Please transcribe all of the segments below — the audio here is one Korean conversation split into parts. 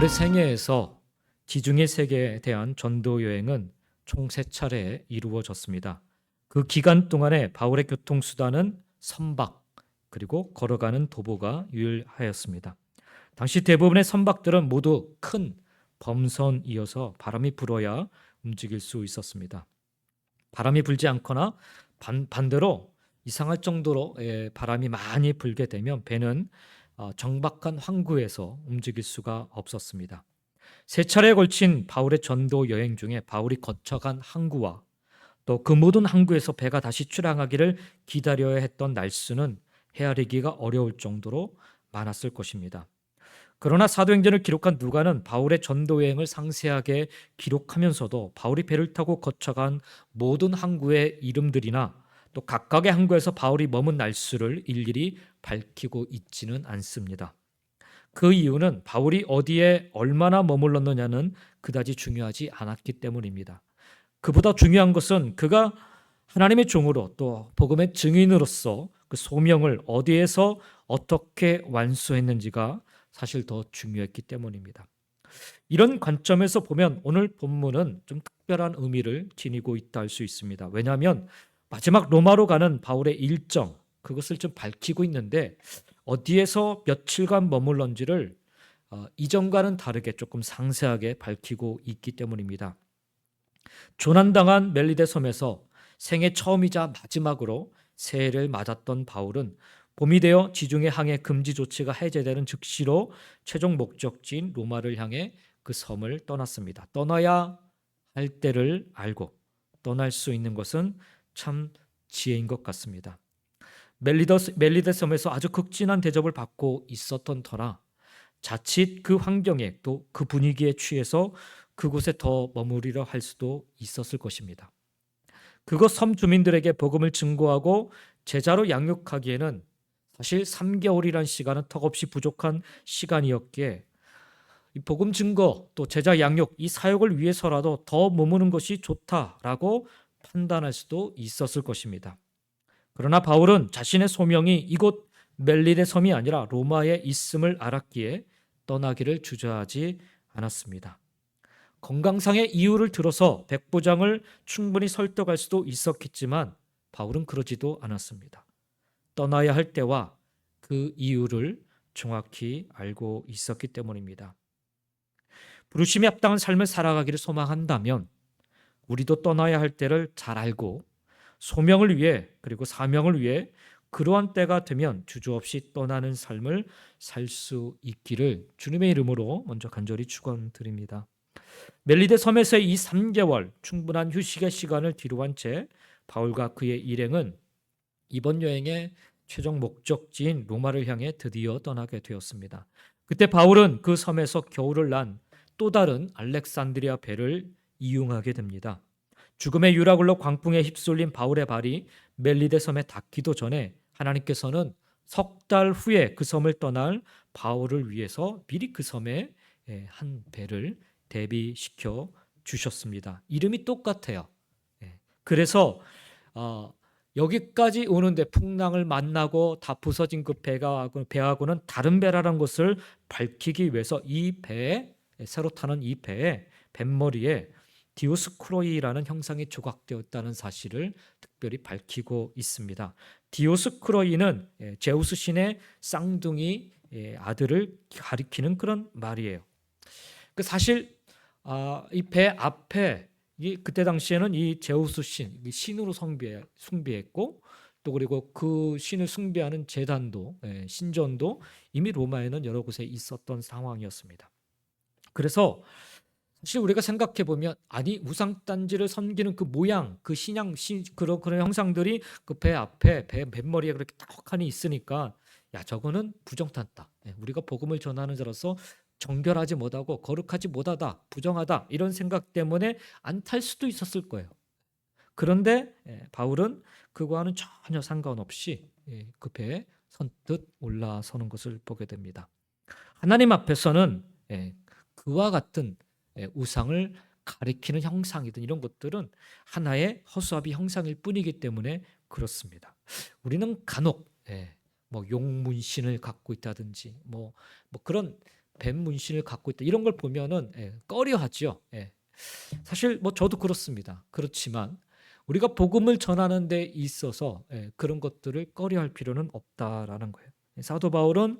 바울의 생애에서 지중해 세계에 대한 전도 여행은 총 3차례 이루어졌습니다. 그 기간 동안에 바울의 교통수단은 선박 그리고 걸어가는 도보가 유일하였습니다. 당시 대부분의 선박들은 모두 큰 범선이어서 바람이 불어야 움직일 수 있었습니다. 바람이 불지 않거나 반대로 이상할 정도로 바람이 많이 불게 되면 배는 정박한 항구에서 움직일 수가 없었습니다. 3차례에 걸친 바울의 전도 여행 중에 바울이 거쳐간 항구와 또 그 모든 항구에서 배가 다시 출항하기를 기다려야 했던 날수는 헤아리기가 어려울 정도로 많았을 것입니다. 그러나 사도행전을 기록한 누가는 바울의 전도 여행을 상세하게 기록하면서도 바울이 배를 타고 거쳐간 모든 항구의 이름들이나 또 각각의 항구에서 바울이 머문 날수를 일일이 밝히고 있지는 않습니다. 그 이유는 바울이 어디에 얼마나 머물렀느냐는 그다지 중요하지 않았기 때문입니다. 그보다 중요한 것은 그가 하나님의 종으로 또 복음의 증인으로서 그 소명을 어디에서 어떻게 완수했는지가 사실 더 중요했기 때문입니다. 이런 관점에서 보면 오늘 본문은 좀 특별한 의미를 지니고 있다 할 수 있습니다. 왜냐하면 마지막 로마로 가는 바울의 일정, 그것을 좀 밝히고 있는데 어디에서 며칠간 머물렀는지를 이전과는 다르게 조금 상세하게 밝히고 있기 때문입니다. 조난당한 멜리데 섬에서 생애 처음이자 마지막으로 새해를 맞았던 바울은 봄이 되어 지중해 항해 금지 조치가 해제되는 즉시로 최종 목적지인 로마를 향해 그 섬을 떠났습니다. 떠나야 할 때를 알고 떠날 수 있는 것은 참 지혜인 것 같습니다. 멜리데 섬에서 아주 극진한 대접을 받고 있었던 터라 자칫 그 환경에 또 그 분위기에 취해서 그곳에 더 머무리려 할 수도 있었을 것입니다. 그곳 섬 주민들에게 복음을 증거하고 제자로 양육하기에는 사실 3개월이란 시간은 턱없이 부족한 시간이었기에 이 복음 증거 또 제자 양육 이 사역을 위해서라도 더 머무는 것이 좋다라고 판단할 수도 있었을 것입니다. 그러나 바울은 자신의 소명이 이곳 멜리데 섬이 아니라 로마에 있음을 알았기에 떠나기를 주저하지 않았습니다. 건강상의 이유를 들어서 백부장을 충분히 설득할 수도 있었겠지만 바울은 그러지도 않았습니다. 떠나야 할 때와 그 이유를 정확히 알고 있었기 때문입니다. 부르심에 합당한 삶을 살아가기를 소망한다면 우리도 떠나야 할 때를 잘 알고 소명을 위해 그리고 사명을 위해 그러한 때가 되면 주저없이 떠나는 삶을 살 수 있기를 주님의 이름으로 먼저 간절히 축원드립니다. 멜리데 섬에서의 이 3개월 충분한 휴식의 시간을 뒤로한 채 바울과 그의 일행은 이번 여행의 최종 목적지인 로마를 향해 드디어 떠나게 되었습니다. 그때 바울은 그 섬에서 겨울을 난 또 다른 알렉산드리아 배를 이용하게 됩니다. 죽음의 유라굴로 광풍에 휩쓸린 바울의 발이 멜리데 섬에 닿기도 전에 하나님께서는 석 달 후에 그 섬을 떠날 바울을 위해서 미리 그 섬에 한 배를 대비시켜 주셨습니다. 이름이 똑같아요. 그래서 여기까지 오는데 풍랑을 만나고 다 부서진 그 배하고는 다른 배라는 것을 밝히기 위해서 이 배에 새로 타는 이 배에 뱃머리에 디오스쿠로이라는 형상이 조각되었다는 사실을 특별히 밝히고 있습니다. 디오스쿠로이는 제우스 신의 쌍둥이 아들을 가리키는 그런 말이에요. 사실 이 배 앞에 그때 당시에는 이 제우스 신으로 숭배했고 또 그리고 그 신을 숭배하는 제단도 신전도 이미 로마에는 여러 곳에 있었던 상황이었습니다. 그래서 사실 우리가 생각해 보면 아니 우상단지를 섬기는 그 모양, 그 신양, 그런 형상들이 그 배 앞에 뱃머리에 그렇게 떡하니 있으니까 야 저거는 부정탄다. 우리가 복음을 전하는 자로서 정결하지 못하고 거룩하지 못하다, 부정하다 이런 생각 때문에 안 탈 수도 있었을 거예요. 그런데 바울은 그거와는 전혀 상관없이 그 배에 선뜻 올라서는 것을 보게 됩니다. 하나님 앞에서는 그와 같은 우상을 가리키는 형상이든 이런 것들은 하나의 허수아비 형상일 뿐이기 때문에 그렇습니다. 우리는 간혹 뭐 용문신을 갖고 있다든지 뭐 그런 뱀 문신을 갖고 있다. 이런 걸 보면은 꺼려하죠. 사실 뭐 저도 그렇습니다. 그렇지만 우리가 복음을 전하는 데 있어서 그런 것들을 꺼려할 필요는 없다라는 거예요. 사도 바울은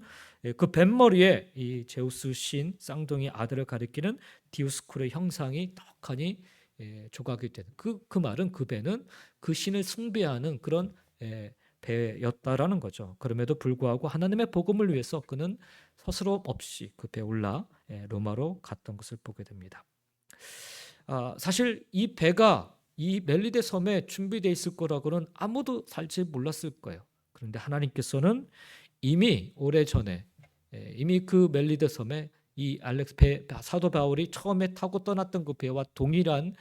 그 뱀머리에 이 제우스 신 쌍둥이 아들을 가리키는 디오스쿠르의 형상이 떡하니 조각이 되는 그 말은 그 배는 그 신을 숭배하는 그런 배였다라는 거죠. 그럼에도 불구하고 하나님의 복음을 위해서 그는 서스럼 없이 그 배에 올라 로마로 갔던 것을 보게 됩니다. 사실 이 배가 이 멜리데 섬에 준비되어 있을 거라고는 아무도 살지 몰랐을 거예요. 그런데 하나님께서는 이미 오래전에 이미 그 멜리데 섬에 이 사도 바울이 처음에 타고 떠났던 그 배와 동일한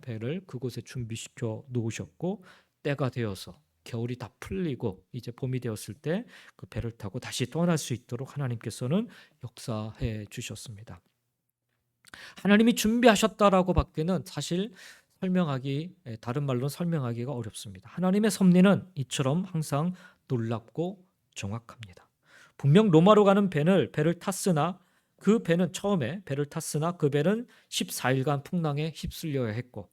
배를 그곳에 준비시켜 놓으셨고, 때가 되어서 겨울이 다 풀리고 이제 봄이 되었을 때 그 배를 타고 다시 떠날 수 있도록 하나님께서는 역사해 주셨습니다. 하나님이 준비하셨다라고 밖에는 사실 다른 말로 설명하기가 어렵습니다. 하나님의 섭리는 이처럼 항상 놀랍고 정확합니다. 분명 로마로 가는 배를 탔으나 그 배는 14일간 풍랑에 휩쓸려야 했고,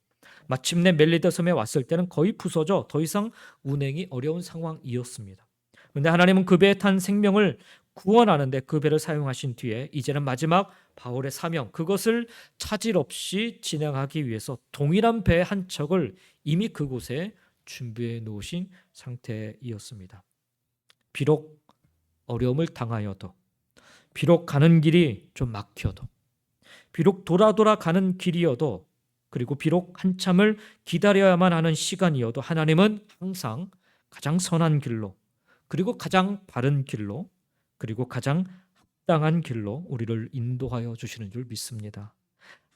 마침내 멜리데 섬에 왔을 때는 거의 부서져 더 이상 운행이 어려운 상황이었습니다. 그런데 하나님은 그 배에 탄 생명을 구원하는데 그 배를 사용하신 뒤에 이제는 마지막 바울의 사명, 그것을 차질 없이 진행하기 위해서 동일한 배 한 척을 이미 그곳에 준비해 놓으신 상태이었습니다. 비록 어려움을 당하여도, 비록 가는 길이 좀 막혀도, 비록 돌아 가는 길이어도, 그리고 비록 한참을 기다려야만 하는 시간이어도 하나님은 항상 가장 선한 길로, 그리고 가장 바른 길로, 그리고 가장 합당한 길로 우리를 인도하여 주시는 줄 믿습니다.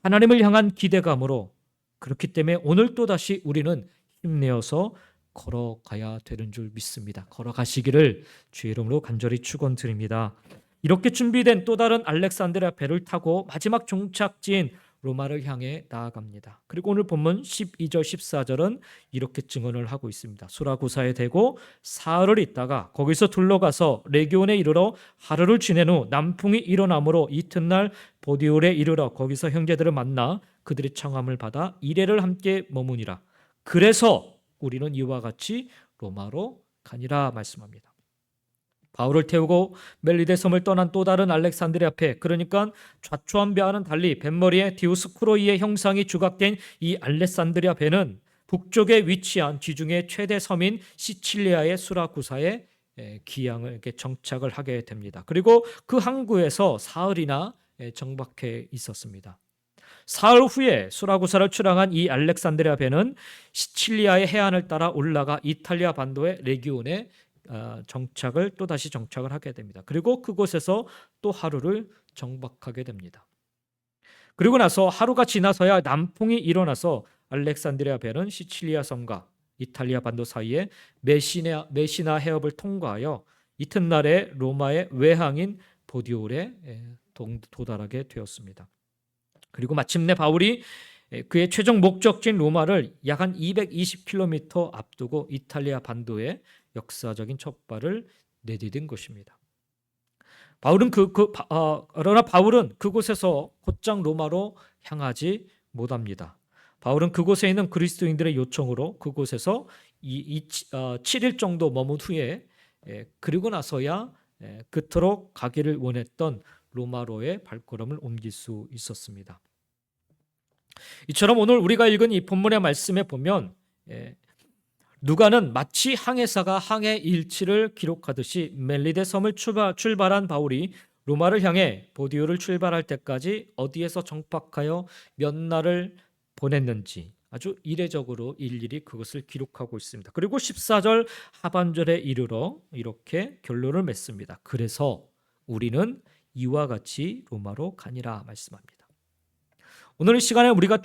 하나님을 향한 기대감으로, 그렇기 때문에 오늘 또다시 우리는 힘내어서 걸어가야 되는 줄 믿습니다. 걸어가시기를 주의 이름으로 간절히 축원드립니다. 이렇게 준비된 또 다른 알렉산드리아 배를 타고 마지막 종착지인 로마를 향해 나아갑니다. 그리고 오늘 본문 12절 14절은 이렇게 증언을 하고 있습니다. 수라구사에 대고 사흘을 있다가 거기서 둘러가서 레기온에 이르러 하루를 지낸 후 남풍이 일어나므로 이튿날 보디올에 이르러 거기서 형제들을 만나 그들의 청함을 받아 이레를 함께 머무니라. 그래서 우리는 이와 같이 로마로 가니라 말씀합니다. 바울을 태우고 멜리데 섬을 떠난 또 다른 알렉산드리아 배, 그러니까 좌초한 배와는 달리 뱃머리에 디오스쿠로이의 형상이 조각된 이 알렉산드리아 배는 북쪽에 위치한 지중해 최대 섬인 시칠리아의 수라쿠사에 기항을 정착을 하게 됩니다. 그리고 그 항구에서 사흘이나 정박해 있었습니다. 사흘 후에 수라구사를 출항한 이 알렉산드리아 배는 시칠리아의 해안을 따라 올라가 이탈리아 반도의 레기온에 또다시 정착을 하게 됩니다. 그리고 그곳에서 또 하루를 정박하게 됩니다. 그리고 나서 하루가 지나서야 남풍이 일어나서 알렉산드리아 배는 시칠리아 섬과 이탈리아 반도 사이에 메시나 해협을 통과하여 이튿날에 로마의 외항인 보디올에 도달하게 되었습니다. 그리고 마침내 바울이 그의 최종 목적지인 로마를 약 한 220km 앞두고 이탈리아 반도에 역사적인 첫 발을 내디딘 것입니다. 그러나 바울은 그곳에서 곧장 로마로 향하지 못합니다. 바울은 그곳에 있는 그리스도인들의 요청으로 그곳에서 7일 정도 머문 후에 그리고 나서야 그토록 가기를 원했던 로마로의 발걸음을 옮길 수 있었습니다. 이처럼 오늘 우리가 읽은 이 본문의 말씀에 보면 누가는 마치 항해사가 항해 일지를 기록하듯이 멜리데 섬을 출발한 바울이 로마를 향해 보디오를 출발할 때까지 어디에서 정박하여 몇 날을 보냈는지 아주 이례적으로 일일이 그것을 기록하고 있습니다. 그리고 14절 하반절에 이르러 이렇게 결론을 맺습니다. 그래서 우리는 이와 같이 로마로 가니라 말씀합니다. 오늘 이 시간에 우리가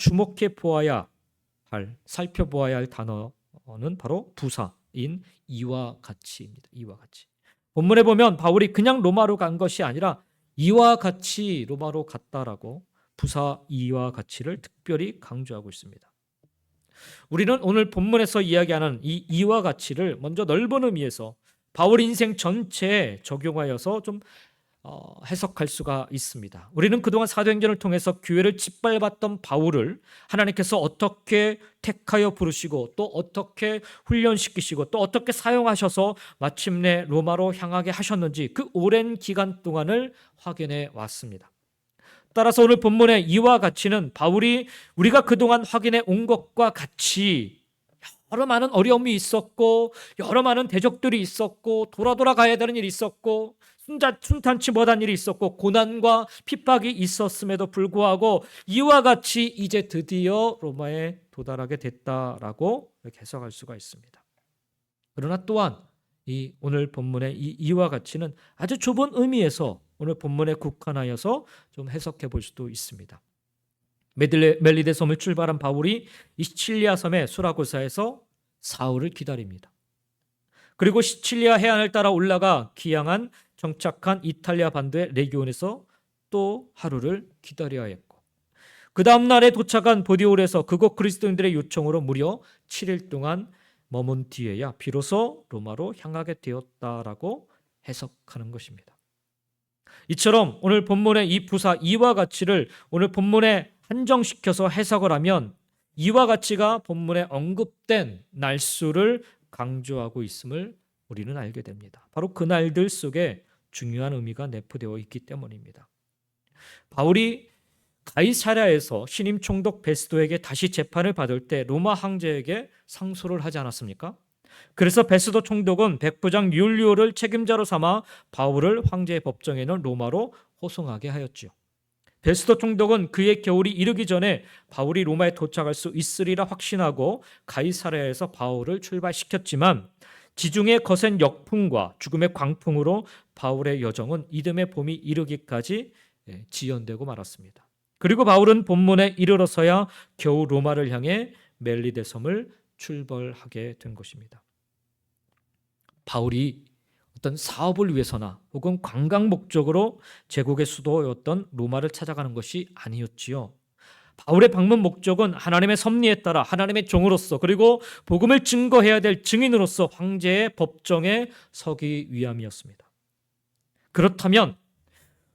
살펴보아야 할 단어는 바로 부사인 이와 같이입니다. 이와 같이. 본문에 보면 바울이 그냥 로마로 간 것이 아니라 이와 같이 로마로 갔다라고 부사 이와 같이를 특별히 강조하고 있습니다. 우리는 오늘 본문에서 이야기하는 이 이와 같이를 먼저 넓은 의미에서 바울 인생 전체에 적용하여서 좀 해석할 수가 있습니다. 우리는 그동안 사도행전을 통해서 교회를 짓밟았던 바울을 하나님께서 어떻게 택하여 부르시고 또 어떻게 훈련시키시고 또 어떻게 사용하셔서 마침내 로마로 향하게 하셨는지 그 오랜 기간 동안을 확인해 왔습니다. 따라서 오늘 본문의 이와 같이는 바울이 우리가 그동안 확인해 온 것과 같이 여러 많은 어려움이 있었고 여러 많은 대적들이 있었고 돌아 가야 되는 일이 있었고 순탄치 못한 일이 있었고 고난과 핍박이 있었음에도 불구하고 이와 같이 이제 드디어 로마에 도달하게 됐다라고 해석할 수가 있습니다. 그러나 또한 이 오늘 본문의 이와 같이는 아주 좁은 의미에서 오늘 본문에 국한하여서 좀 해석해 볼 수도 있습니다. 멜리데 섬을 출발한 바울이 이 시칠리아 섬의 수라구사에서 사울을 기다립니다. 그리고 시칠리아 해안을 따라 올라가 기양한 정착한 이탈리아 반도의 레기온에서 또 하루를 기다려야 했고 그 다음 날에 도착한 보디올에서 그곳 그리스도인들의 요청으로 무려 7일 동안 머문 뒤에야 비로소 로마로 향하게 되었다라고 해석하는 것입니다. 이처럼 오늘 본문의 이 부사 이와 같이를 오늘 본문에 한정시켜서 해석을 하면 이와 같이가 본문에 언급된 날수를 강조하고 있음을 우리는 알게 됩니다. 바로 그 날들 속에 중요한 의미가 내포되어 있기 때문입니다. 바울이 가이사랴에서 신임 총독 베스도에게 다시 재판을 받을 때 로마 황제에게 상소를 하지 않았습니까? 그래서 베스도 총독은 백부장 율리오를 책임자로 삼아 바울을 황제의 법정에는 로마로 호송하게 하였지요. 베스도 총독은 그의 겨울이 이르기 전에 바울이 로마에 도착할 수 있으리라 확신하고 가이사랴에서 바울을 출발시켰지만 지중해 거센 역풍과 죽음의 광풍으로 바울의 여정은 이듬해 봄이 이르기까지 지연되고 말았습니다. 그리고 바울은 본문에 이르러서야 겨우 로마를 향해 멜리데 섬을 출발하게 된 것입니다. 바울이 어떤 사업을 위해서나 혹은 관광 목적으로 제국의 수도였던 로마를 찾아가는 것이 아니었지요. 바울의 방문 목적은 하나님의 섭리에 따라 하나님의 종으로서 그리고 복음을 증거해야 될 증인으로서 황제의 법정에 서기 위함이었습니다. 그렇다면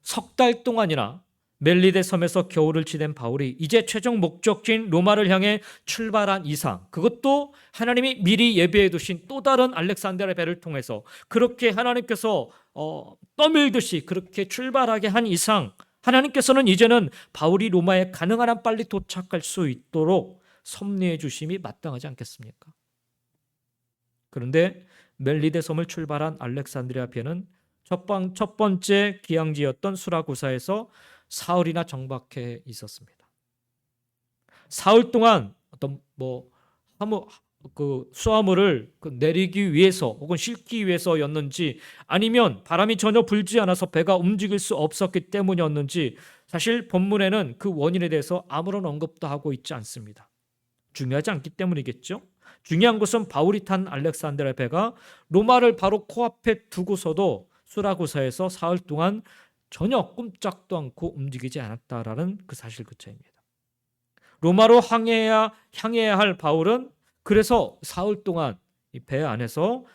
석 달 동안이나 멜리데 섬에서 겨울을 지낸 바울이 이제 최종 목적지인 로마를 향해 출발한 이상, 그것도 하나님이 미리 예비해 두신 또 다른 알렉산드리아 배를 통해서 그렇게 하나님께서 떠밀듯이 그렇게 출발하게 한 이상, 하나님께서는 이제는 바울이 로마에 가능한 한 빨리 도착할 수 있도록 섭리해 주심이 마땅하지 않겠습니까? 그런데 멜리데 섬을 출발한 알렉산드리아 배는 첫 번째 기항지였던 수라구사에서 사흘이나 정박해 있었습니다. 사흘 동안 어떤 수화물을 내리기 위해서 혹은 싣기 위해서였는지 아니면 바람이 전혀 불지 않아서 배가 움직일 수 없었기 때문이었는지 사실 본문에는 그 원인에 대해서 아무런 언급도 하고 있지 않습니다. 중요하지 않기 때문이겠죠. 중요한 것은 바울이 탄 알렉산드리아 배가 로마를 바로 코앞에 두고서도 수라구사에서 사흘 동안 전혀 꼼짝도 않고 움직이지 않았다라는 그 사실 그 차이입니다. 로마로 향해야 할 바울은 그래서 사흘 동안 이 배 안에서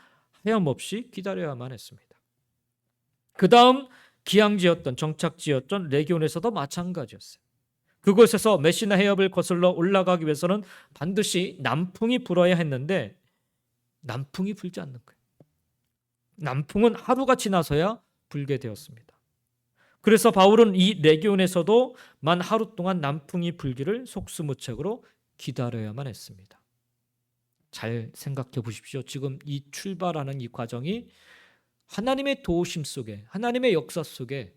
하염없이 기다려야만 했습니다. 그 다음 기항지였던 정착지였던 레기온에서도 마찬가지였어요. 그곳에서 메시나 해협을 거슬러 올라가기 위해서는 반드시 남풍이 불어야 했는데 남풍이 불지 않는 거예요. 남풍은 하루가 지나서야 불게 되었습니다. 그래서 바울은 이 레기온에서도 만 하루 동안 남풍이 불기를 속수무책으로 기다려야만 했습니다. 잘 생각해 보십시오. 지금 이 출발하는 이 과정이 하나님의 도우심 속에, 하나님의 역사 속에,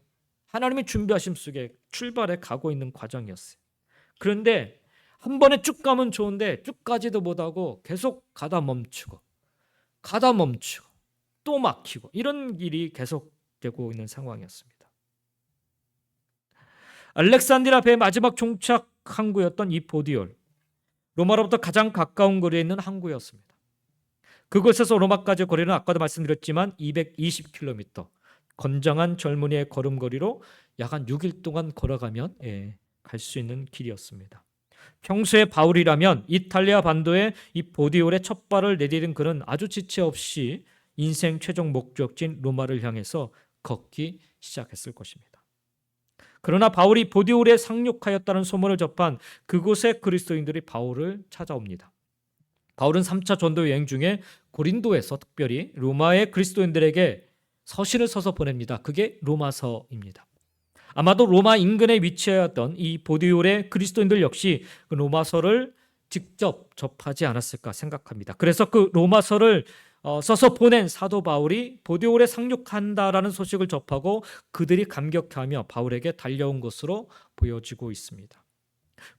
하나님의 준비하심 속에 출발해 가고 있는 과정이었어요. 그런데 한 번에 쭉 가면 좋은데 쭉 가지도 못하고 계속 가다 멈추고 또 막히고 이런 일이 계속되고 있는 상황이었습니다. 알렉산드리아 배의 마지막 종착 항구였던 이 보디올, 로마로부터 가장 가까운 거리에 있는 항구였습니다. 그곳에서 로마까지 거리는 아까도 말씀드렸지만 220km, 건장한 젊은이의 걸음걸이로 약 한 6일 동안 걸어가면 갈 수 있는 길이었습니다. 평소에 바울이라면 이탈리아 반도의 이 보디올에 첫 발을 내디딘 그는 아주 지체 없이 인생 최종 목적지인 로마를 향해서 걷기 시작했을 것입니다. 그러나 바울이 보디올에 상륙하였다는 소문을 접한 그곳의 그리스도인들이 바울을 찾아옵니다. 바울은 3차 전도 여행 중에 고린도에서 특별히 로마의 그리스도인들에게 서신을 써서 보냅니다. 그게 로마서입니다. 아마도 로마 인근에 위치하였던 이 보디올의 그리스도인들 역시 그 로마서를 직접 접하지 않았을까 생각합니다. 그래서 그 로마서를 써서 보낸 사도 바울이 보디올에 상륙한다라는 소식을 접하고 그들이 감격하며 바울에게 달려온 것으로 보여지고 있습니다.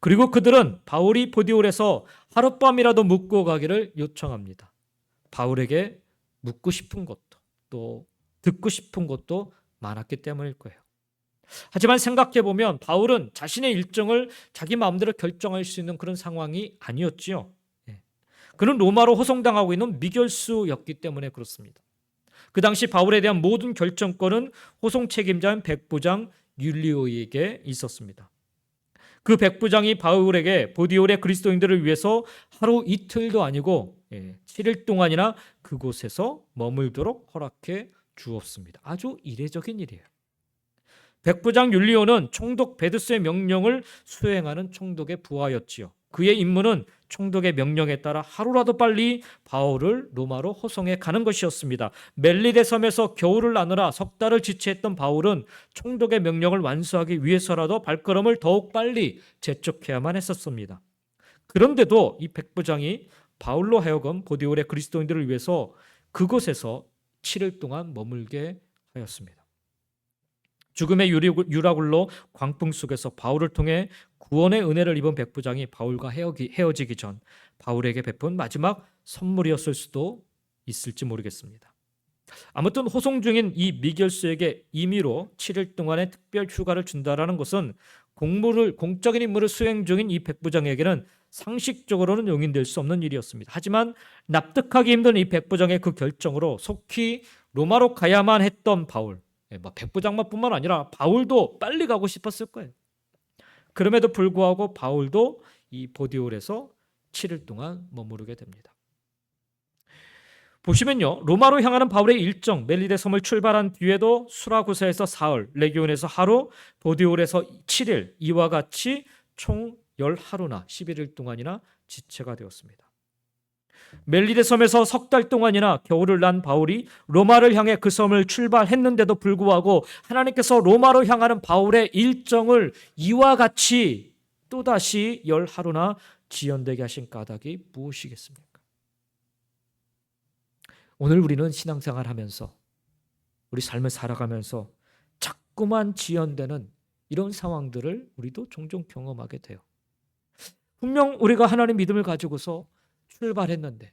그리고 그들은 바울이 보디올에서 하룻밤이라도 묵고 가기를 요청합니다. 바울에게 묻고 싶은 것도 또 듣고 싶은 것도 많았기 때문일 거예요. 하지만 생각해보면 바울은 자신의 일정을 자기 마음대로 결정할 수 있는 그런 상황이 아니었지요. 그는 로마로 호송당하고 있는 미결수였기 때문에 그렇습니다. 그 당시 바울에 대한 모든 결정권은 호송 책임자인 백부장 율리오에게 있었습니다. 그 백부장이 바울에게 보디올의 그리스도인들을 위해서 하루 이틀도 아니고 7일 동안이나 그곳에서 머물도록 허락해 주었습니다. 아주 이례적인 일이에요. 백부장 율리오는 총독 베드스의 명령을 수행하는 총독의 부하였지요. 그의 임무는 총독의 명령에 따라 하루라도 빨리 바울을 로마로 호송해 가는 것이었습니다. 멜리데 섬에서 겨울을 나느라 석 달을 지체했던 바울은 총독의 명령을 완수하기 위해서라도 발걸음을 더욱 빨리 재촉해야만 했었습니다. 그런데도 이 백부장이 바울로 하여금 보디올의 그리스도인들을 위해서 그곳에서 7일 동안 머물게 하였습니다. 죽음의 유라굴로 광풍 속에서 바울을 통해 구원의 은혜를 입은 백부장이 바울과 헤어지기 전 바울에게 베푼 마지막 선물이었을 수도 있을지 모르겠습니다. 아무튼 호송 중인 이 미결수에게 임의로 7일 동안의 특별 휴가를 준다라는 것은 공적인 임무를 수행 중인 이 백부장에게는 상식적으로는 용인될 수 없는 일이었습니다. 하지만 납득하기 힘든 이 백부장의 그 결정으로 속히 로마로 가야만 했던 바울, 백부장만뿐만 아니라 바울도 빨리 가고 싶었을 거예요. 그럼에도 불구하고 바울도 이 보디올에서 7일 동안 머무르게 됩니다. 보시면요, 로마로 향하는 바울의 일정, 멜리데 섬을 출발한 뒤에도 수라구사에서 사흘, 레기온에서 하루, 보디올에서 7일, 이와 같이 총 10하루나 11일 동안이나 지체가 되었습니다. 멜리데 섬에서 석 달 동안이나 겨울을 난 바울이 로마를 향해 그 섬을 출발했는데도 불구하고 하나님께서 로마로 향하는 바울의 일정을 이와 같이 또다시 10하루나 지연되게 하신 까닭이 무엇이겠습니까? 오늘 우리는 신앙생활 하면서 우리 삶을 살아가면서 자꾸만 지연되는 이런 상황들을 우리도 종종 경험하게 돼요. 분명 우리가 하나님 믿음을 가지고서 출발했는데,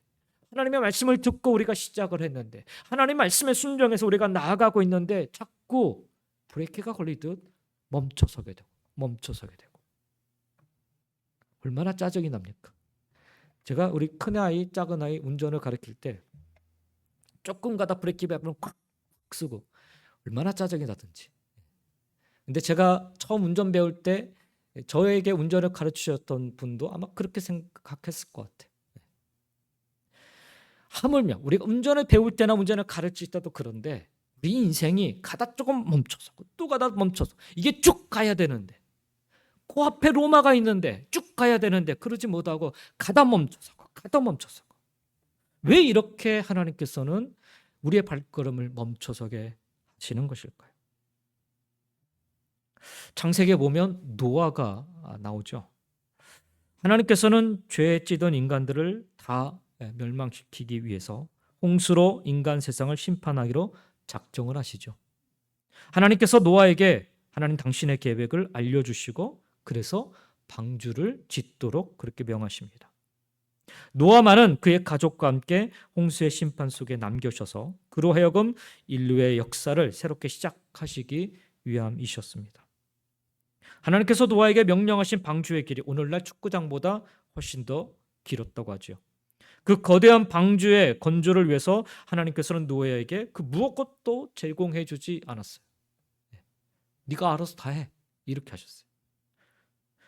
하나님의 말씀을 듣고 우리가 시작을 했는데, 하나님 말씀에 순종해서 우리가 나아가고 있는데 자꾸 브레이크가 걸리듯 멈춰서게 되고 얼마나 짜증이 납니까? 제가 우리 큰아이 작은아이 운전을 가르칠 때 조금 가다 브레이크 밟으면 콱 쓰고 얼마나 짜증이 나든지. 근데 제가 처음 운전 배울 때 저에게 운전을 가르치셨던 분도 아마 그렇게 생각했을 것 같아요. 하물며 우리가 운전을 배울 때나 운전을 가르칠 때도 그런데 우리 인생이 가다 조금 멈춰서 또 가다 멈춰서 이게 쭉 가야 되는데, 그 앞에 로마가 있는데 쭉 가야 되는데 그러지 못하고 가다 멈춰서 왜 이렇게 하나님께서는 우리의 발걸음을 멈춰서게 하시는 것일까요? 창세기에 보면 노아가 나오죠. 하나님께서는 죄에 찌든 인간들을 다 멸망시키기 위해서 홍수로 인간 세상을 심판하기로 작정을 하시죠. 하나님께서 노아에게 하나님 당신의 계획을 알려주시고 그래서 방주를 짓도록 그렇게 명하십니다. 노아만은 그의 가족과 함께 홍수의 심판 속에 남겨셔서 그로 하여금 인류의 역사를 새롭게 시작하시기 위함이셨습니다. 하나님께서 노아에게 명령하신 방주의 길이 오늘날 축구장보다 훨씬 더 길었다고 하죠. 그 거대한 방주의 건조를 위해서 하나님께서는 노아에게 그 무엇것도 제공해 주지 않았어요. 네가 알아서 다 해, 이렇게 하셨어요.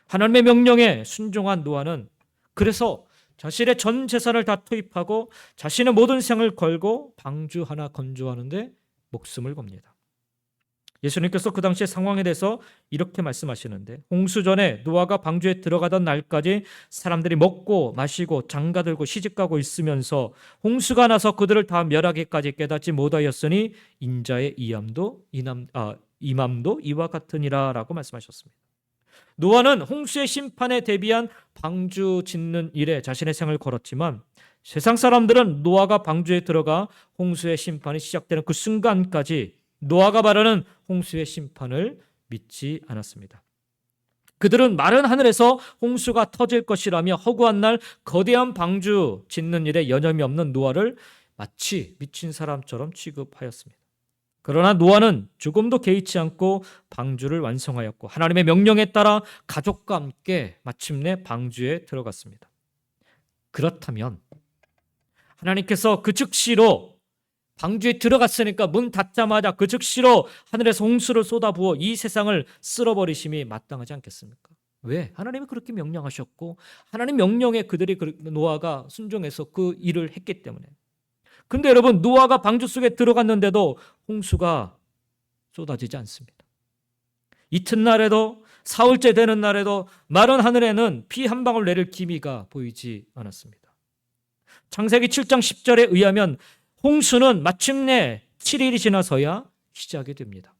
하나님의 명령에 순종한 노아는 그래서 자신의 전 재산을 다 투입하고 자신의 모든 생을 걸고 방주 하나 건조하는데 목숨을 겁니다. 예수님께서 그 당시의 상황에 대해서 이렇게 말씀하시는데, 홍수 전에 노아가 방주에 들어가던 날까지 사람들이 먹고 마시고 장가들고 시집가고 있으면서 홍수가 나서 그들을 다 멸하기까지 깨닫지 못하였으니 인자의 임함도 이와 같으니라라고 말씀하셨습니다. 노아는 홍수의 심판에 대비한 방주 짓는 일에 자신의 생을 걸었지만 세상 사람들은 노아가 방주에 들어가 홍수의 심판이 시작되는 그 순간까지 노아가 말하는 홍수의 심판을 믿지 않았습니다. 그들은 마른 하늘에서 홍수가 터질 것이라며 허구한 날 거대한 방주 짓는 일에 여념이 없는 노아를 마치 미친 사람처럼 취급하였습니다. 그러나 노아는 조금도 개의치 않고 방주를 완성하였고 하나님의 명령에 따라 가족과 함께 마침내 방주에 들어갔습니다. 그렇다면 하나님께서 그 즉시로 방주에 들어갔으니까 문 닫자마자 그 즉시로 하늘에서 홍수를 쏟아부어 이 세상을 쓸어버리심이 마땅하지 않겠습니까? 왜? 하나님이 그렇게 명령하셨고 하나님 명령에 노아가 순종해서 그 일을 했기 때문에. 근데 여러분, 노아가 방주 속에 들어갔는데도 홍수가 쏟아지지 않습니다. 이튿날에도 사흘째 되는 날에도 마른 하늘에는 피 한 방울 내릴 기미가 보이지 않았습니다. 창세기 7장 10절에 의하면 홍수는 마침내 7일이 지나서야 시작이 됩니다.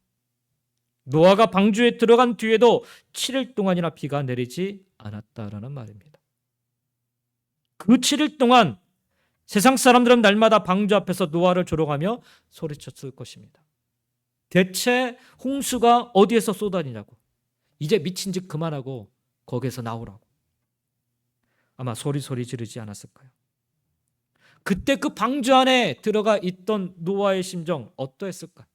노아가 방주에 들어간 뒤에도 7일 동안이나 비가 내리지 않았다라는 말입니다. 그 7일 동안 세상 사람들은 날마다 방주 앞에서 노아를 조롱하며 소리쳤을 것입니다. 대체 홍수가 어디에서 쏟아지냐고, 이제 미친 짓 그만하고 거기에서 나오라고 아마 소리 지르지 않았을까요? 그때 그 방주 안에 들어가 있던 노아의 심정 어떠했을까?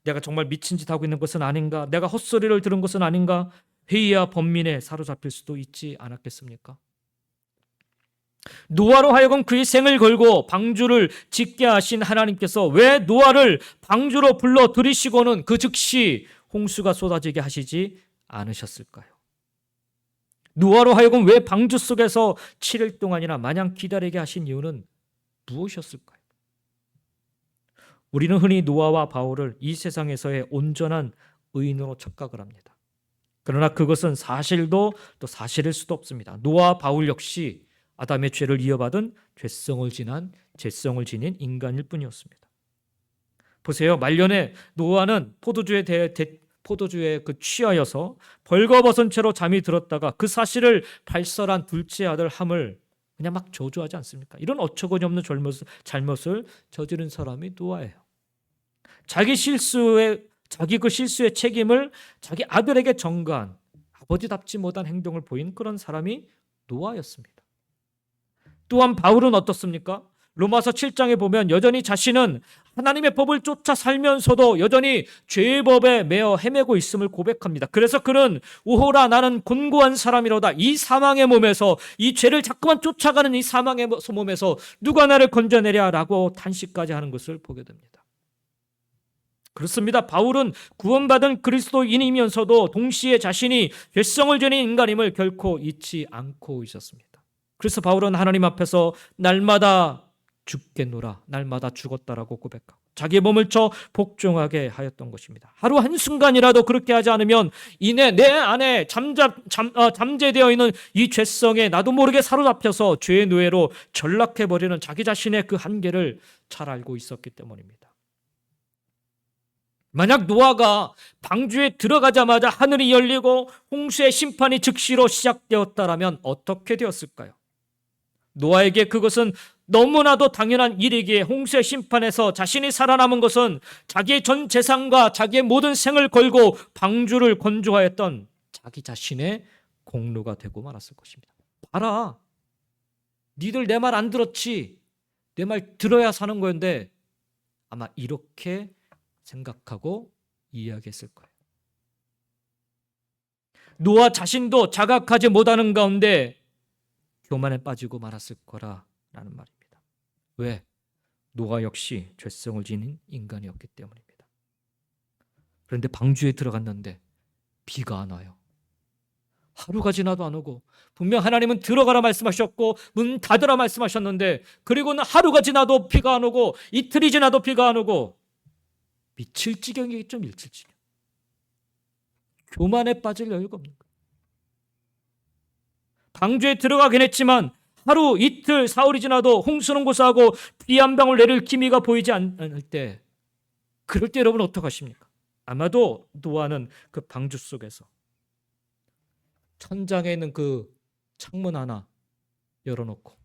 내가 정말 미친 짓 하고 있는 것은 아닌가? 내가 헛소리를 들은 것은 아닌가? 회의와 번민에 사로잡힐 수도 있지 않았겠습니까? 노아로 하여금 그의 생을 걸고 방주를 짓게 하신 하나님께서 왜 노아를 방주로 불러 들이시고는 그 즉시 홍수가 쏟아지게 하시지 않으셨을까요? 노아로 하여금 왜 방주 속에서 7일 동안이나 마냥 기다리게 하신 이유는 무엇이었을까요? 우리는 흔히 노아와 바울을 이 세상에서의 온전한 의인으로 착각을 합니다. 그러나 그것은 사실도 또 사실일 수도 없습니다. 노아와 바울 역시 아담의 죄를 이어받은 죄성을 지닌 인간일 뿐이었습니다. 보세요. 말년에 노아는 포도주에 취하여서 벌거벗은 채로 잠이 들었다가 그 사실을 발설한 둘째 아들 함을 그냥 막 저주하지 않습니까? 이런 어처구니 없는 잘못을 저지른 사람이 노아예요. 자기 그 실수의 책임을 자기 아들에게 전가한 아버지답지 못한 행동을 보인 그런 사람이 노아였습니다. 또한 바울은 어떻습니까? 로마서 7장에 보면 여전히 자신은 하나님의 법을 쫓아 살면서도 여전히 죄의 법에 매어 헤매고 있음을 고백합니다. 그래서 그는 오호라 나는 곤고한 사람이로다. 이 사망의 몸에서, 이 죄를 자꾸만 쫓아가는 이 사망의 몸에서 누가 나를 건져내랴라고 탄식까지 하는 것을 보게 됩니다. 그렇습니다. 바울은 구원받은 그리스도인이면서도 동시에 자신이 죄성을 지닌 인간임을 결코 잊지 않고 있었습니다. 그래서 바울은 하나님 앞에서 날마다 죽겠노라, 날마다 죽었다라고 고백하고 자기의 몸을 쳐 복종하게 하였던 것입니다. 하루 한순간이라도 그렇게 하지 않으면 이내 내 안에 잠재되어 있는 이 죄성에 나도 모르게 사로잡혀서 죄의 노예로 전락해버리는 자기 자신의 그 한계를 잘 알고 있었기 때문입니다. 만약 노아가 방주에 들어가자마자 하늘이 열리고 홍수의 심판이 즉시로 시작되었다라면 어떻게 되었을까요? 노아에게 그것은 너무나도 당연한 일이기에 홍수의 심판에서 자신이 살아남은 것은 자기의 전 재산과 자기의 모든 생을 걸고 방주를 건조하였던 자기 자신의 공로가 되고 말았을 것입니다. 봐라, 니들 내 말 안 들었지? 내 말 들어야 사는 거였는데 아마 이렇게 생각하고 이야기했을 거예요. 노아 자신도 자각하지 못하는 가운데 교만에 빠지고 말았을 거라는 말입니다. 왜? 노아 역시 죄성을 지닌 인간이었기 때문입니다. 그런데 방주에 들어갔는데 비가 안 와요. 하루가 지나도 안 오고, 분명 하나님은 들어가라 말씀하셨고 문 닫으라 말씀하셨는데, 그리고는 하루가 지나도 비가 안 오고 이틀이 지나도 비가 안 오고, 미칠 지경이겠죠. 미칠 지경. 교만에 빠질 여유가 없는 거예요. 방주에 들어가긴 했지만 하루 이틀 사흘이 지나도 홍수는 고사하고 비 한 방울 내릴 기미가 보이지 않을 때, 그럴 때 여러분 어떡하십니까? 아마도 노아는 그 방주 속에서 천장에 있는 그 창문 하나 열어놓고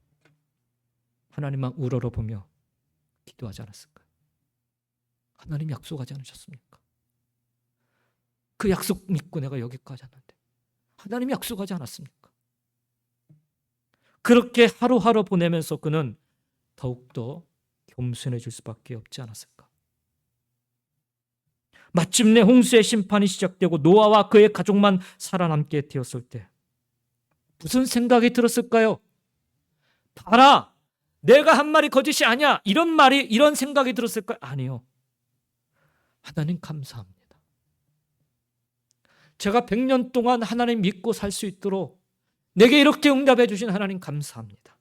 하나님만 우러러보며 기도하지 않았을까요? 하나님 약속하지 않으셨습니까? 그 약속 믿고 내가 여기까지 왔는데 하나님이 약속하지 않았습니까? 그렇게 하루하루 보내면서 그는 더욱더 겸손해질 수밖에 없지 않았을까? 마침내 홍수의 심판이 시작되고 노아와 그의 가족만 살아남게 되었을 때 무슨 생각이 들었을까요? 봐라, 내가 한 말이 거짓이 아니야, 이런 생각이 들었을까요? 아니요. 하나님 감사합니다. 제가 100년 동안 하나님 믿고 살 수 있도록 내게 이렇게 응답해 주신 하나님 감사합니다.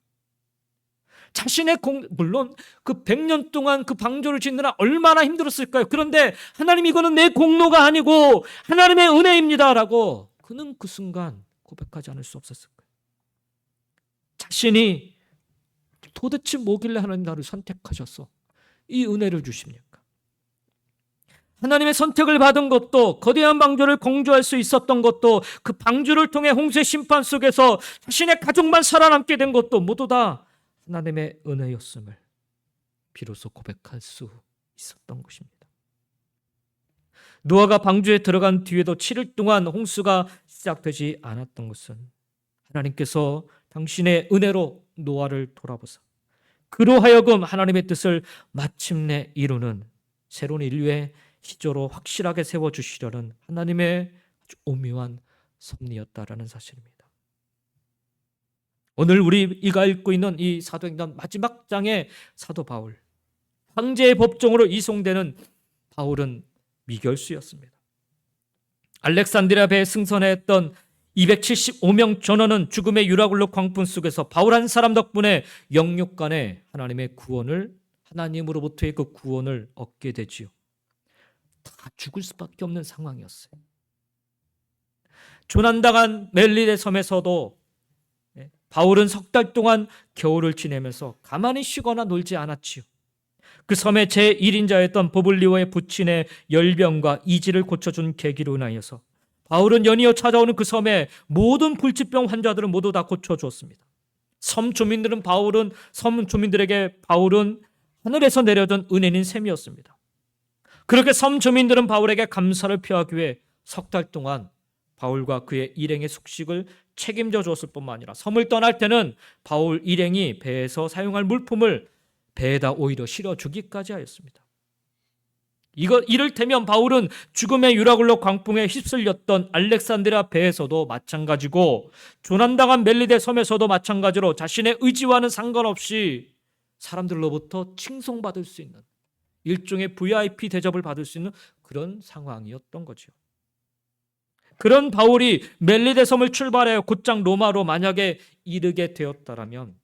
물론 그 100년 동안 그 방주를 짓느라 얼마나 힘들었을까요? 그런데 하나님, 이거는 내 공로가 아니고 하나님의 은혜입니다라고 그는 그 순간 고백하지 않을 수 없었을까요? 자신이 도대체 뭐길래 하나님 나를 선택하셔서 이 은혜를 주십니까? 하나님의 선택을 받은 것도, 거대한 방주를 공주할 수 있었던 것도, 그 방주를 통해 홍수의 심판 속에서 자신의 가족만 살아남게 된 것도 모두 다 하나님의 은혜였음을 비로소 고백할 수 있었던 것입니다. 노아가 방주에 들어간 뒤에도 7일 동안 홍수가 시작되지 않았던 것은 하나님께서 당신의 은혜로 노아를 돌아보사 그로 하여금 하나님의 뜻을 마침내 이루는 새로운 인류의 시조로 확실하게 세워주시려는 하나님의 아주 오묘한 섭리였다라는 사실입니다. 오늘 우리가 읽고 있는 이 사도행전 마지막 장의 사도 바울, 황제의 법정으로 이송되는 바울은 미결수였습니다. 알렉산드리아 배에 승선했던 275명 전원은 죽음의 유라굴로 광풍 속에서 바울 한 사람 덕분에 영육간에 하나님의 구원을, 하나님으로부터의 그 구원을 얻게 되지요. 다 죽을 수밖에 없는 상황이었어요. 조난당한 멜리데 섬에서도 바울은 3달 동안 겨울을 지내면서 가만히 쉬거나 놀지 않았지요. 그 섬의 제1인자였던 보블리오의 부친의 열병과 이지를 고쳐준 계기로 인하여서 바울은 연이어 찾아오는 그 섬의 모든 불치병 환자들을 모두 다 고쳐주었습니다. 섬 주민들에게 바울은 하늘에서 내려준 은혜인 셈이었습니다. 그렇게 섬 주민들은 바울에게 감사를 표하기 위해 3달 동안 바울과 그의 일행의 숙식을 책임져 주었을 뿐만 아니라 섬을 떠날 때는 바울 일행이 배에서 사용할 물품을 배에다 오히려 실어주기까지 하였습니다. 이를테면 바울은 죽음의 유라굴로 광풍에 휩쓸렸던 알렉산드리아 배에서도 마찬가지고 조난당한 멜리데 섬에서도 마찬가지로 자신의 의지와는 상관없이 사람들로부터 칭송받을 수 있는 일종의 VIP 대접을 받을 수 있는 그런 상황이었던 거죠. 그런 바울이 멜리데 섬을 출발하여 곧장 로마로 만약에 이르게 되었다라면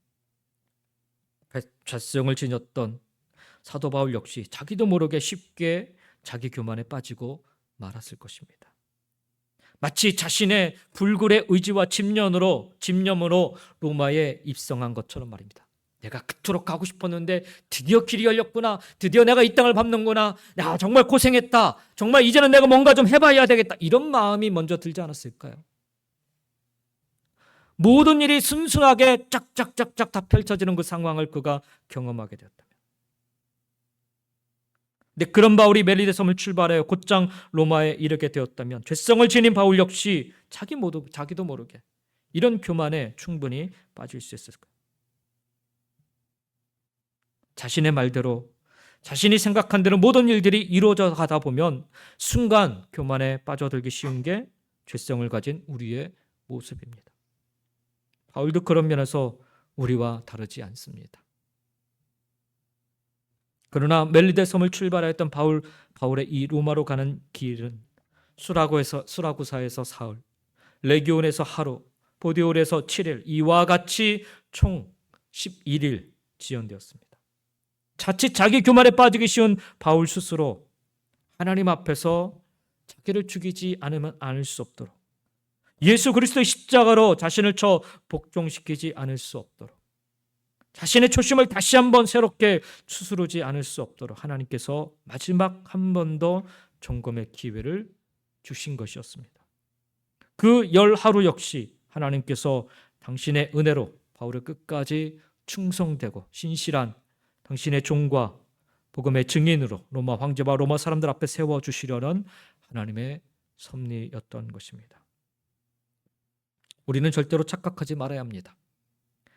좌성을 지녔던 사도 바울 역시 자기도 모르게 쉽게 자기 교만에 빠지고 말았을 것입니다. 마치 자신의 불굴의 의지와 집념으로 로마에 입성한 것처럼 말입니다. 내가 그토록 가고 싶었는데 드디어 길이 열렸구나. 드디어 내가 이 땅을 밟는구나. 야, 정말 고생했다. 정말 이제는 내가 뭔가 좀 해봐야 되겠다. 이런 마음이 먼저 들지 않았을까요? 모든 일이 순순하게 짝짝짝짝 다 펼쳐지는 그 상황을 그가 경험하게 되었다면, 근데 그런 바울이 멜리데 섬을 출발하여 곧장 로마에 이르게 되었다면 죄성을 지닌 바울 역시 자기도 모르게 이런 교만에 충분히 빠질 수 있었을 거예요. 자신의 말대로 자신이 생각한 대로 모든 일들이 이루어져 가다 보면 순간 교만에 빠져들기 쉬운 게 죄성을 가진 우리의 모습입니다. 바울도 그런 면에서 우리와 다르지 않습니다. 그러나 멜리데 섬을 출발하였던 바울의 이 로마로 가는 길은 수라구사에서 사흘, 레기온에서 하루, 보디올에서 7일, 이와 같이 총 11일 지연되었습니다. 자칫 자기 교만에 빠지기 쉬운 바울 스스로 하나님 앞에서 자기를 죽이지 않을 수 없도록, 예수 그리스도의 십자가로 자신을 쳐 복종시키지 않을 수 없도록, 자신의 초심을 다시 한번 새롭게 추스르지 않을 수 없도록 하나님께서 마지막 한 번 더 점검의 기회를 주신 것이었습니다. 그 10하루 역시 하나님께서 당신의 은혜로 바울을 끝까지 충성되고 신실한 당신의 종과 복음의 증인으로 로마 황제와 로마 사람들 앞에 세워주시려는 하나님의 섭리였던 것입니다. 우리는 절대로 착각하지 말아야 합니다.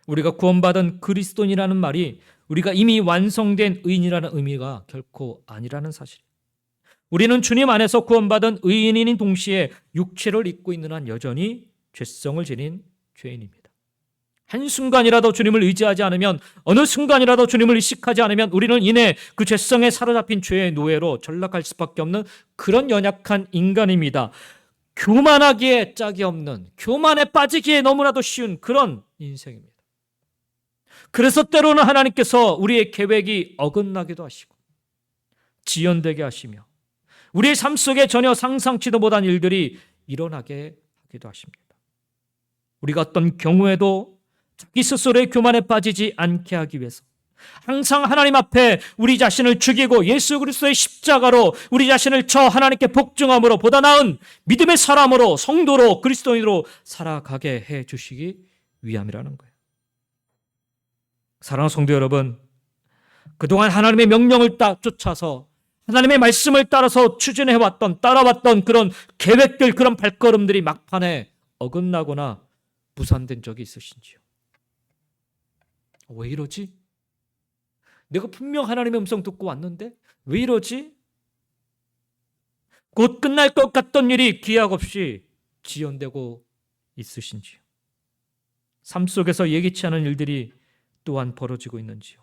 우리가 구원받은 그리스도인이라는 말이 우리가 이미 완성된 의인이라는 의미가 결코 아니라는 사실. 우리는 주님 안에서 구원받은 의인인 동시에 육체를 입고 있는 한 여전히 죄성을 지닌 죄인입니다. 한순간이라도 주님을 의지하지 않으면, 어느 순간이라도 주님을 의식하지 않으면 우리는 이내 그 죄성에 사로잡힌 죄의 노예로 전락할 수밖에 없는 그런 연약한 인간입니다. 교만하기에 짝이 없는, 교만에 빠지기에 너무나도 쉬운 그런 인생입니다. 그래서 때로는 하나님께서 우리의 계획이 어긋나기도 하시고 지연되게 하시며 우리의 삶 속에 전혀 상상치도 못한 일들이 일어나게 하기도 하십니다. 우리가 어떤 경우에도 자기 스스로의 교만에 빠지지 않게 하기 위해서 항상 하나님 앞에 우리 자신을 죽이고 예수 그리스도의 십자가로 우리 자신을 저 하나님께 복종함으로 보다 나은 믿음의 사람으로, 성도로, 그리스도인으로 살아가게 해 주시기 위함이라는 거예요. 사랑하는 성도 여러분, 그동안 하나님의 명령을 쫓아서 하나님의 말씀을 따라서 추진해왔던, 따라왔던 그런 계획들, 그런 발걸음들이 막판에 어긋나거나 무산된 적이 있으신지요? 왜 이러지? 내가 분명 하나님의 음성 듣고 왔는데 왜 이러지? 곧 끝날 것 같던 일이 기약 없이 지연되고 있으신지요? 삶 속에서 예기치 않은 일들이 또한 벌어지고 있는지요?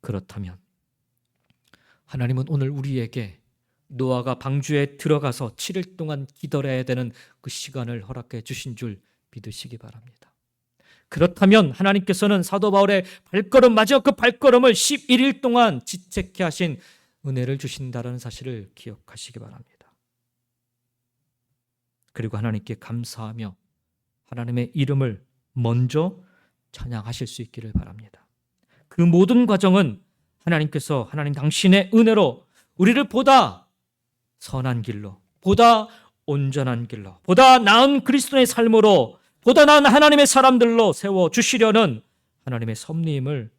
그렇다면 하나님은 오늘 우리에게 노아가 방주에 들어가서 7일 동안 기다려야 되는 그 시간을 허락해 주신 줄 믿으시기 바랍니다. 그렇다면 하나님께서는 사도 바울의 발걸음, 마지막 그 발걸음을 11일 동안 지체케 하신 은혜를 주신다는 사실을 기억하시기 바랍니다. 그리고 하나님께 감사하며 하나님의 이름을 먼저 찬양하실 수 있기를 바랍니다. 그 모든 과정은 하나님께서 하나님 당신의 은혜로 우리를 보다 선한 길로, 보다 온전한 길로, 보다 나은 그리스도의 삶으로, 보다 나은 하나님의 사람들로 세워주시려는 하나님의 섭리임을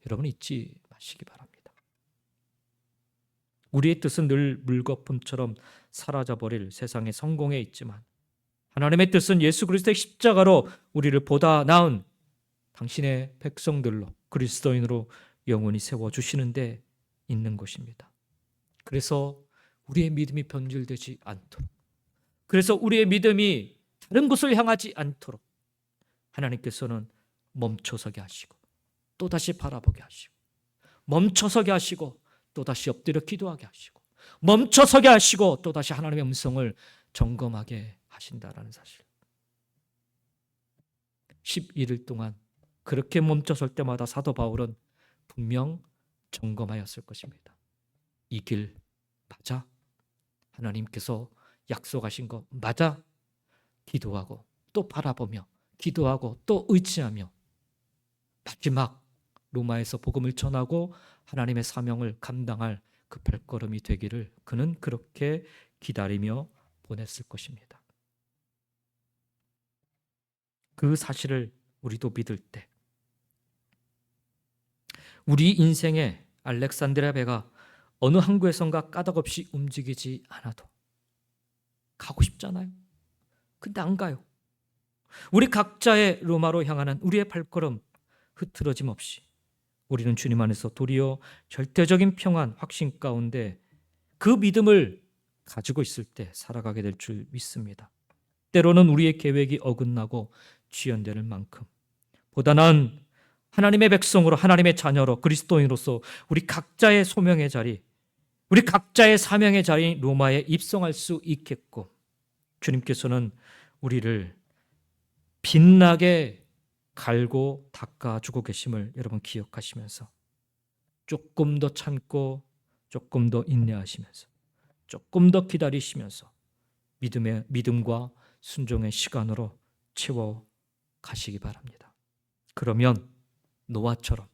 여러분 잊지 마시기 바랍니다. 우리의 뜻은 늘 물거품처럼 사라져버릴 세상의 성공에 있지만 하나님의 뜻은 예수 그리스도의 십자가로 우리를 보다 나은 당신의 백성들로, 그리스도인으로 영원히 세워주시는 데 있는 것입니다. 그래서 우리의 믿음이 변질되지 않도록, 그래서 우리의 믿음이 다른 곳을 향하지 않도록 하나님께서는 멈춰서게 하시고 또다시 바라보게 하시고, 멈춰서게 하시고 또다시 엎드려 기도하게 하시고, 멈춰서게 하시고 또다시 하나님의 음성을 점검하게 하신다라는 사실. 11일 동안 그렇게 멈춰설 때마다 사도 바울은 분명 점검하였을 것입니다. 이 길 맞아? 하나님께서 약속하신 거 맞아? 기도하고 또 바라보며, 기도하고 또 의지하며 마지막 로마에서 복음을 전하고 하나님의 사명을 감당할 그 발걸음이 되기를 그는 그렇게 기다리며 보냈을 것입니다. 그 사실을 우리도 믿을 때 우리 인생의 알렉산드리아 배가 어느 항구에선가 까닭없이 움직이지 않아도 가고 싶잖아요. 근데 안 가요. 우리 각자의 로마로 향하는 우리의 발걸음 흐트러짐 없이 우리는 주님 안에서 도리어 절대적인 평안, 확신 가운데 그 믿음을 가지고 있을 때 살아가게 될 줄 믿습니다. 때로는 우리의 계획이 어긋나고 지연되는 만큼 보다 나은 하나님의 백성으로, 하나님의 자녀로, 그리스도인으로서 우리 각자의 소명의 자리, 우리 각자의 사명의 자리 로마에 입성할 수 있겠고, 주님께서는 우리를 빛나게 갈고 닦아주고 계심을 여러분 기억하시면서 조금 더 참고 조금 더 인내하시면서 조금 더 기다리시면서 믿음과 순종의 시간으로 채워 가시기 바랍니다. 그러면 노아처럼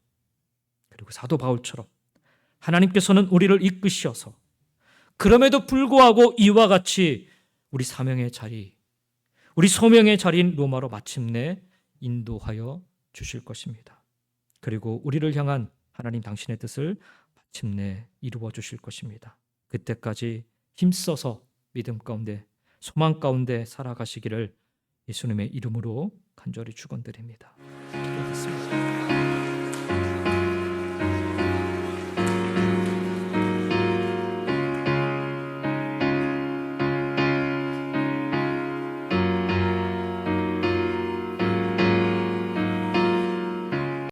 그리고 사도 바울처럼 하나님께서는 우리를 이끄셔서 그럼에도 불구하고 이와 같이 우리 사명의 자리, 우리 소명의 자리인 로마로 마침내 인도하여 주실 것입니다. 그리고 우리를 향한 하나님 당신의 뜻을 마침내 이루어 주실 것입니다. 그때까지 힘써서 믿음 가운데 소망 가운데 살아가시기를 예수님의 이름으로 간절히 축원드립니다. 기도하겠습니다.